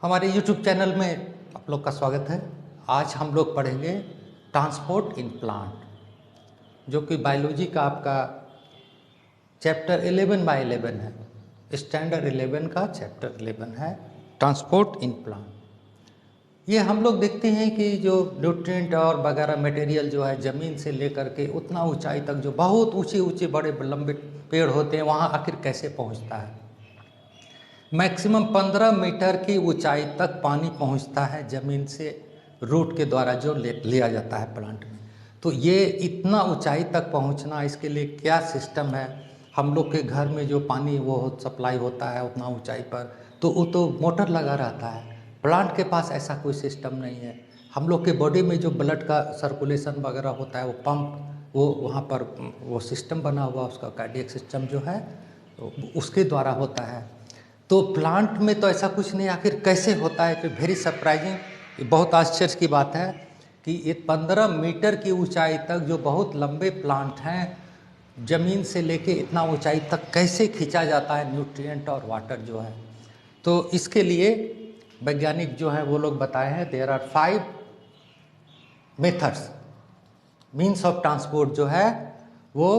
हमारे YouTube channel में आप लोग का स्वागत है। आज हम लोग पढ़ेंगे ट्रांसपोर्ट इन प्लांट, जो कि बायोलॉजी का आपका चैप्टर 11/11 है। स्टैंडर्ड 11 का चैप्टर 11 है ट्रांसपोर्ट इन प्लांट। ये हम लोग देखते हैं कि जो न्यूट्रिएंट और वगैरह मटेरियल जो है ज़मीन से लेकर के उतना ऊंचाई तक जो बहुत ऊंचे ऊंचे बड़े लंबे पेड़ होते हैं वहाँ आखिर कैसे पहुँचता है। मैक्सिमम 15 मीटर की ऊंचाई तक पानी पहुंचता है ज़मीन से, रूट के द्वारा जो लिया जाता है प्लांट में। तो ये इतना ऊंचाई तक पहुंचना, इसके लिए क्या सिस्टम है। हम लोग के घर में जो पानी वो सप्लाई होता है उतना ऊंचाई पर, तो वो तो मोटर लगा रहता है। प्लांट के पास ऐसा कोई सिस्टम नहीं है। हम लोग के बॉडी में जो ब्लड का सर्कुलेशन वगैरह होता है वो पंप, वो वहाँ पर वो सिस्टम बना हुआ, उसका कार्डियक सिस्टम जो है तो उसके द्वारा होता है। तो प्लांट में तो ऐसा कुछ नहीं, आखिर कैसे होता है। कि वेरी सरप्राइजिंग, बहुत आश्चर्य की बात है कि ये 15 मीटर की ऊंचाई तक जो बहुत लंबे प्लांट हैं, ज़मीन से लेके इतना ऊंचाई तक कैसे खींचा जाता है न्यूट्रिएंट और वाटर जो है। तो इसके लिए वैज्ञानिक जो हैं वो लोग बताए हैं there are 5 methods, means of transport जो है वो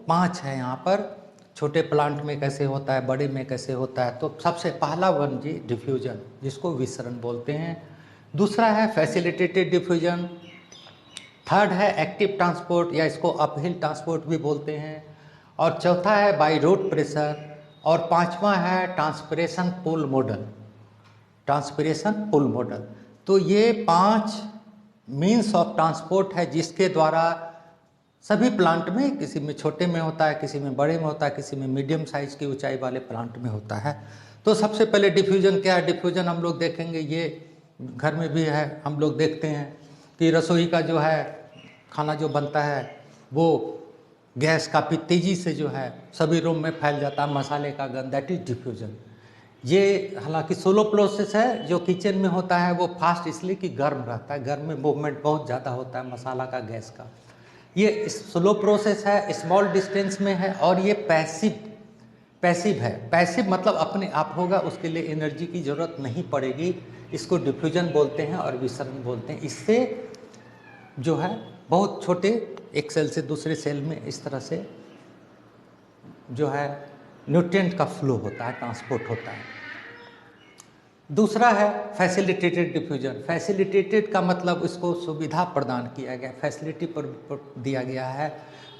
5 है यहाँ पर। छोटे प्लांट में कैसे होता है, बड़े में कैसे होता है। तो सबसे पहला वन जी डिफ्यूजन, जिसको विसरण बोलते हैं। दूसरा है फैसिलिटेटेड डिफ्यूजन। थर्ड है एक्टिव ट्रांसपोर्ट, या इसको अपहिल ट्रांसपोर्ट भी बोलते हैं। और चौथा है बाय रूट प्रेशर। और पांचवा है transpiration pull model, transpiration pull model. तो ये 5 मीन्स ऑफ ट्रांसपोर्ट है जिसके द्वारा सभी प्लांट में, किसी में छोटे में होता है, किसी में बड़े में होता है, किसी में मीडियम साइज की ऊंचाई वाले प्लांट में होता है। तो सबसे पहले डिफ्यूजन क्या है। डिफ्यूजन हम लोग देखेंगे, ये घर में भी है, हम लोग देखते हैं कि रसोई का जो है खाना जो बनता है वो गैस काफ़ी तेज़ी से जो है सभी रूम में फैल जाता है, मसाले का गंध, दैट इज डिफ्यूजन। ये हालांकि स्लो प्रोसेस है। जो किचन में होता है वो फास्ट इसलिए कि गर्म रहता है, गर्म में मूवमेंट बहुत ज़्यादा होता है मसाला का, गैस का। ये स्लो प्रोसेस है, स्मॉल डिस्टेंस में है, और ये पैसिव है। पैसिव मतलब अपने आप होगा, उसके लिए एनर्जी की ज़रूरत नहीं पड़ेगी। इसको डिफ्यूजन बोलते हैं और विसरण बोलते हैं। इससे जो है बहुत छोटे एक सेल से दूसरे सेल में इस तरह से जो है न्यूट्रिएंट का फ्लो होता है, ट्रांसपोर्ट होता है। दूसरा है फैसिलिटेटेड डिफ्यूजन। फैसिलिटेटेड का मतलब इसको सुविधा प्रदान किया गया, फैसिलिटी पर दिया गया है।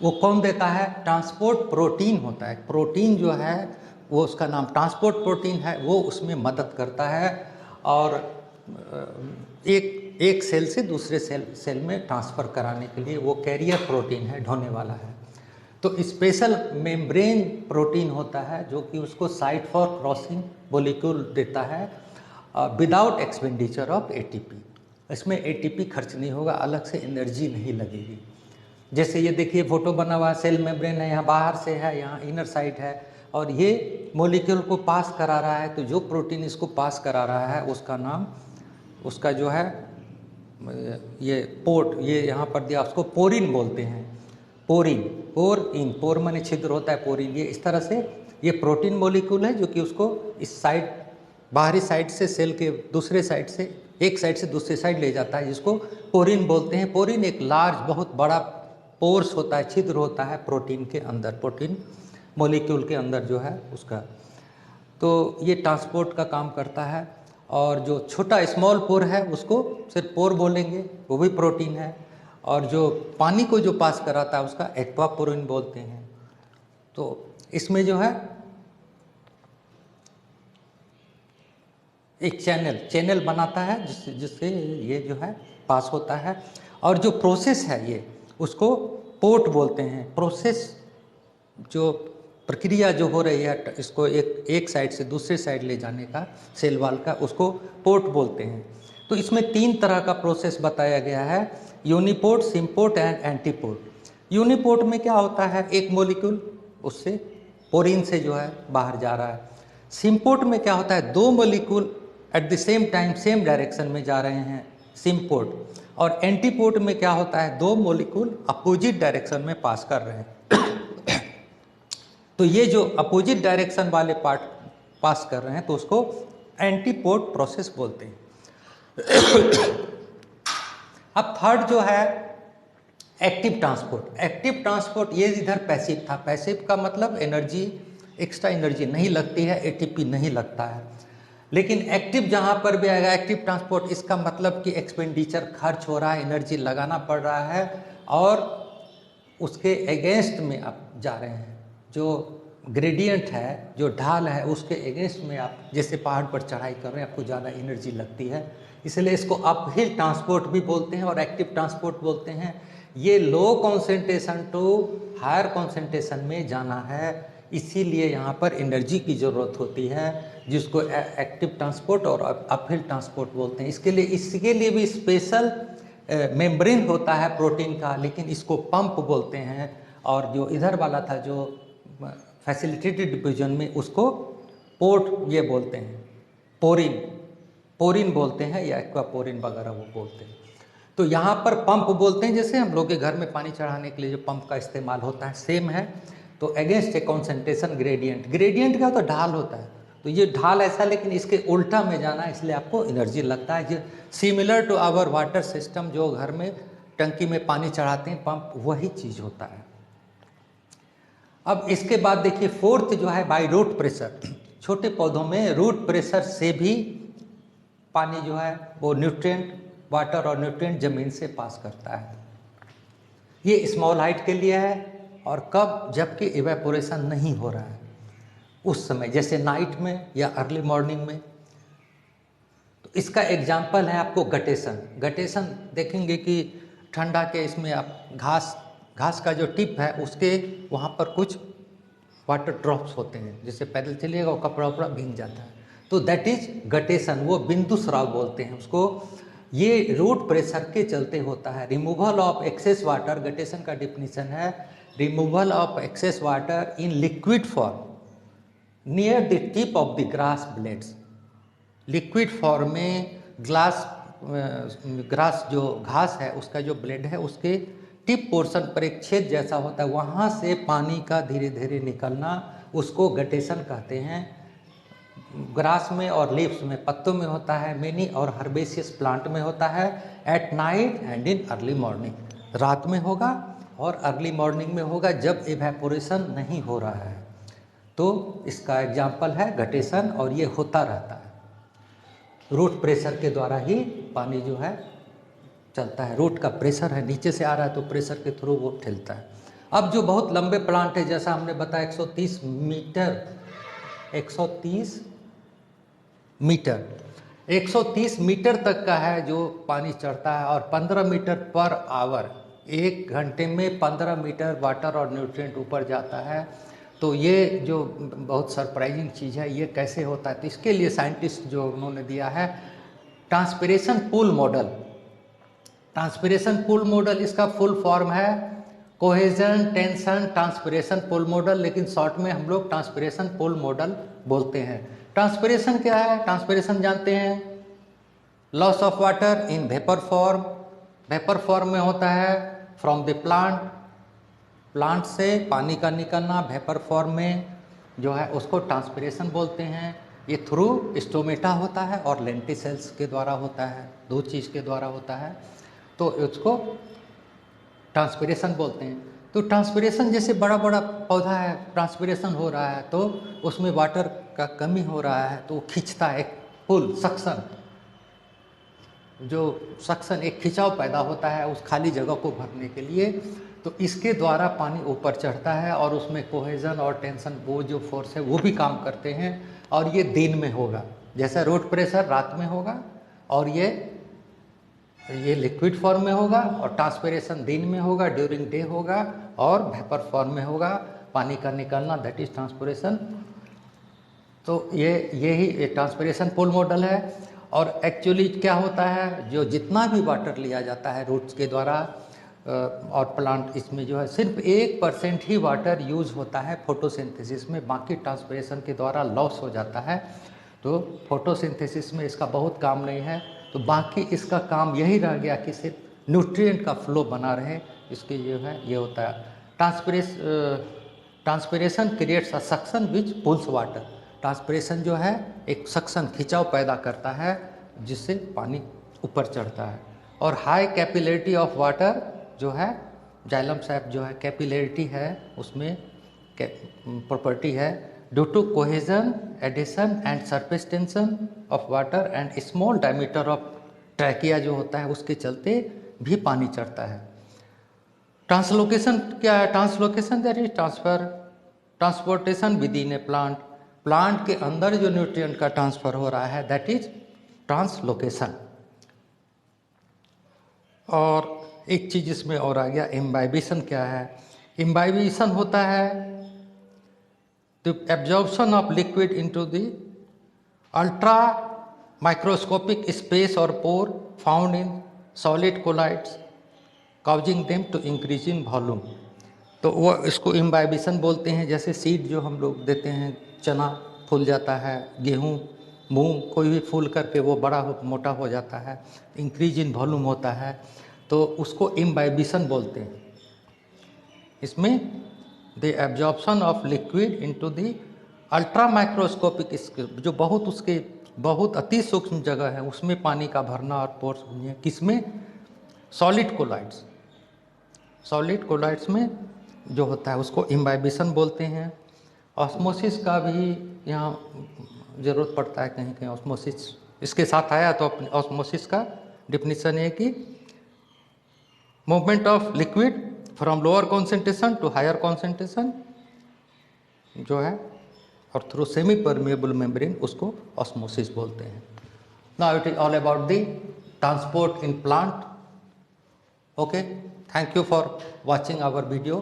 वो कौन देता है? ट्रांसपोर्ट प्रोटीन होता है। प्रोटीन जो है वो, उसका नाम ट्रांसपोर्ट प्रोटीन है, वो उसमें मदद करता है। और एक सेल से दूसरे सेल में ट्रांसफ़र कराने के लिए वो कैरियर प्रोटीन है, ढोने वाला है। तो स्पेशल मेम्ब्रेन प्रोटीन होता है जो कि उसको साइट फॉर क्रॉसिंग मॉलिक्यूल देता है विदाउट एक्सपेंडिचर ऑफ एटीपी। इसमें एटीपी खर्च नहीं होगा, अलग से एनर्जी नहीं लगेगी। जैसे ये देखिए फोटो बना हुआ, सेल मेम्ब्रेन है, यहाँ बाहर से है, यहाँ इनर साइड है, और ये मॉलिक्यूल को पास करा रहा है। तो जो प्रोटीन इसको पास करा रहा है उसका नाम, उसका जो है ये पोर्ट, ये यहाँ पर दिया, उसको पोरिन बोलते हैं। पोरिन, पोर माने छिद्र होता है, पोरिन। ये इस तरह से ये प्रोटीन मॉलिक्यूल है जो कि उसको इस साइड, बाहरी साइड से सेल के दूसरे साइड से, एक साइड से दूसरे साइड ले जाता है, जिसको पोरिन बोलते हैं। पोरिन एक लार्ज, बहुत बड़ा पोर्स होता है, छिद्र होता है प्रोटीन के अंदर, प्रोटीन मॉलिक्यूल के अंदर जो है उसका। तो ये ट्रांसपोर्ट का काम करता है। और जो छोटा स्मॉल पोर है उसको सिर्फ पोर बोलेंगे, वो भी प्रोटीन है। और जो पानी को जो पास कराता है उसका एक्वापोरिन बोलते हैं। तो इसमें जो है एक चैनल बनाता है जिससे ये जो है पास होता है। और जो प्रोसेस है ये, उसको पोर्ट बोलते हैं। प्रोसेस जो प्रक्रिया जो हो रही है इसको एक साइड से दूसरे साइड ले जाने का, सेल वाल का, उसको पोर्ट बोलते हैं। तो इसमें 3 तरह का प्रोसेस बताया गया है, uniport, symport and antiport. Uniport में क्या होता है, एक मॉलिक्यूल उससे पोरिन से जो है बाहर जा रहा है। सिम्पोर्ट में क्या होता है, 2 molecule at the same time same direction में जा रहे हैं, सिम्पोर्ट। और एंटीपोर्ट में क्या होता है, 2 मॉलिक्यूल अपोजिट डायरेक्शन में पास कर रहे हैं। तो ये जो अपोजिट डायरेक्शन वाले पार्ट पास कर रहे हैं तो उसको एंटीपोड प्रोसेस बोलते हैं। अब थर्ड जो है एक्टिव ट्रांसपोर्ट। एक्टिव ट्रांसपोर्ट ये इधर पैसिव था। पैसिव का मतलब एनर्जी, एक्स्ट्रा एनर्जी नहीं लगती है, एटीपी नहीं लगता है। लेकिन एक्टिव जहाँ पर भी आएगा एक्टिव ट्रांसपोर्ट, इसका मतलब कि एक्सपेंडिचर खर्च हो रहा है, एनर्जी लगाना पड़ रहा है और उसके अगेंस्ट में आप जा रहे हैं। जो ग्रेडियंट है, जो ढाल है, उसके अगेंस्ट में आप जैसे पहाड़ पर चढ़ाई कर रहे हैं, आपको ज़्यादा एनर्जी लगती है, इसलिए इसको अपहिल ट्रांसपोर्ट भी बोलते हैं और एक्टिव ट्रांसपोर्ट बोलते हैं। ये low concentration to higher concentration में जाना है, इसीलिए यहाँ पर एनर्जी की ज़रूरत होती है, जिसको एक्टिव ट्रांसपोर्ट और अपहिल ट्रांसपोर्ट बोलते हैं। इसके लिए भी स्पेशल मेम्ब्रेन होता है प्रोटीन का, लेकिन इसको पंप बोलते हैं। और जो इधर वाला था जो फैसिलिटेटेड डिफ्यूजन में, उसको पोर्ट ये बोलते हैं, पोरिन बोलते हैं या एक्वापोरिन वगैरह वो बोलते हैं। तो यहाँ पर पंप बोलते हैं, जैसे हम लोग के घर में पानी चढ़ाने के लिए जो पंप का इस्तेमाल होता है, सेम है। तो against a concentration gradient, gradient क्या होता है, ढाल होता है। तो ये ढाल ऐसा, लेकिन इसके उल्टा में जाना, इसलिए आपको एनर्जी लगता है। ये similar to our water system, जो घर में टंकी में पानी चढ़ाते हैं पंप, वही चीज़ होता है। अब इसके बाद देखिए फोर्थ जो है बाय रूट प्रेशर। छोटे पौधों में रूट प्रेशर से भी पानी जो है वो न्यूट्रिएंट, वाटर और न्यूट्रिएंट जमीन से पास करता है। ये स्मॉल हाइट के लिए है, और कब, जबकि इवेपोरेशन नहीं हो रहा है उस समय, जैसे नाइट में या अर्ली मॉर्निंग में। तो इसका एग्जाम्पल है आपको गटेशन। गटेशन देखेंगे कि ठंडा के इसमें आप घास का जो टिप है, उसके वहाँ पर कुछ वाटर ड्रॉप्स होते हैं, जैसे पैदल चलिएगा और कपड़ा वपड़ा भीग जाता है, तो दैट इज गटेशन। वो बिंदु स्राव बोलते हैं उसको। ये रूट प्रेशर के चलते होता है। Removal of excess water, guttation का डिफिनीशन है removal of excess water in liquid form near the tip of the grass blades. Liquid form में ग्रास जो घास है, उसका जो ब्लेड है, उसके टिप पोर्शन पर एक छेद जैसा होता है, वहाँ से पानी का धीरे धीरे निकलना, उसको गटेशन कहते हैं। ग्रास में और लीव्स में, पत्तों में होता है, मेनी और हर्बेशियस प्लांट में होता है। At night and in early morning, रात में होगा और अर्ली मॉर्निंग में होगा, जब इवेपोरेशन नहीं हो रहा है। तो इसका एग्जाम्पल है गटेशन, और ये होता रहता है। रूट प्रेशर के द्वारा ही पानी जो है चलता है। रूट का प्रेशर है, नीचे से आ रहा है, तो प्रेशर के थ्रू वो ठेलता है। अब जो बहुत लंबे प्लांट है, जैसा हमने बताया 130 मीटर तक का है जो पानी चढ़ता है, और 15 मीटर पर आवर, 1 घंटे में 15 मीटर वाटर और न्यूट्रिएंट ऊपर जाता है। तो ये जो बहुत सरप्राइजिंग चीज़ है, ये कैसे होता है, तो इसके लिए साइंटिस्ट जो उन्होंने दिया है transpiration pool model. Transpiration pool model, इसका फुल फॉर्म है cohesion tension transpiration pool model, लेकिन शॉर्ट में हम लोग ट्रांसपिरेशन पूल मॉडल बोलते हैं। ट्रांसपिरेशन क्या है? ट्रांसपिरेशन जानते हैं, loss of water in vapour form. Vapour form में होता है फ्रॉम द प्लांट से पानी का निकलना वेपर फॉर्म में जो है, उसको ट्रांसपिरेशन बोलते हैं। ये थ्रू स्टोमेटा होता है और लेंटिसेल्स के द्वारा होता है, 2 चीज़ के द्वारा होता है, तो उसको ट्रांसपिरेशन बोलते हैं। तो ट्रांसपिरेशन, जैसे बड़ा बड़ा पौधा है, ट्रांसपिरेशन हो रहा है, तो उसमें वाटर का कमी हो रहा है, तो वो खींचता है, एक पुल, सक्शन, जो सक्शन, एक खिंचाव पैदा होता है उस खाली जगह को भरने के लिए। तो इसके द्वारा पानी ऊपर चढ़ता है, और उसमें कोहेजन और टेंशन, वो जो फोर्स है वो भी काम करते हैं। और ये दिन में होगा, जैसा रूट प्रेशर रात में होगा, और ये लिक्विड फॉर्म में होगा, और ट्रांसपिरेशन दिन में होगा, ड्यूरिंग डे होगा, और वेपर फॉर्म में होगा, पानी का निकलना, दैट इज ट्रांसपिरेशन। तो यही ट्रांसपिरेशन पूल मॉडल है। और एक्चुअली क्या होता है, जो जितना भी वाटर लिया जाता है रूट्स के द्वारा और प्लांट, इसमें जो है सिर्फ 1% ही वाटर यूज़ होता है फोटोसिंथेसिस में, बाकी ट्रांसपिरेशन के द्वारा लॉस हो जाता है। तो फोटोसिंथेसिस में इसका बहुत काम नहीं है, तो बाकी इसका काम यही रह गया कि सिर्फ न्यूट्रिएंट का फ्लो बना रहे, इसके जो है ये होता है। Transpiration creates a suction which pulls water. Transpiration जो है एक सक्शन खिंचाव पैदा करता है जिससे पानी ऊपर चढ़ता है। और हाई कैपिलरिटी ऑफ वाटर जो है, जाइलम सैप जो है कैपिलरिटी है, उसमें प्रॉपर्टी है due to cohesion, adhesion and surface tension of water and small diameter of trachea जो होता है उसके चलते भी पानी चढ़ता है। ट्रांसलोकेशन क्या है? Translocation that is transportation with in A plant. Plant के अंदर जो न्यूट्रिएंट का ट्रांसफर हो रहा है दैट इज ट्रांसलोकेशन। और एक चीज इसमें और आ गया, इम्बाइबिशन क्या है? इम्बाइबिशन होता है the absorption of liquid into the ultra microscopic space और pore found in solid colloids causing them to increase in volume. तो वो इसको इम्बाइबिशन बोलते हैं। जैसे सीड जो हम लोग देते हैं, चना फूल जाता है, गेहूँ, मूंग, कोई भी फूल करके वो बड़ा मोटा हो जाता है, इंक्रीज इन वॉल्यूम होता है, तो उसको इम्बाइबिशन बोलते हैं। इसमें the absorption of liquid into the ultra microscopic, जो बहुत अति सूक्ष्म जगह है उसमें पानी का भरना और पोर्स, किसमें? Solid collides. सॉलिड कोलाइड्स में जो होता है उसको इम्बाइबिशन बोलते हैं। ऑस्मोसिस का भी यहाँ ज़रूरत पड़ता है कहीं कहीं, ऑस्मोसिस इसके साथ आया तो अपने ऑस्मोसिस का डिफिनीशन है कि movement of liquid from lower concentration to higher concentration जो है, और थ्रू सेमी परमेबल मेम्ब्रेन, उसको ऑस्मोसिस बोलते हैं। Now it is all about the transport in plant. Okay, thank you for watching our video.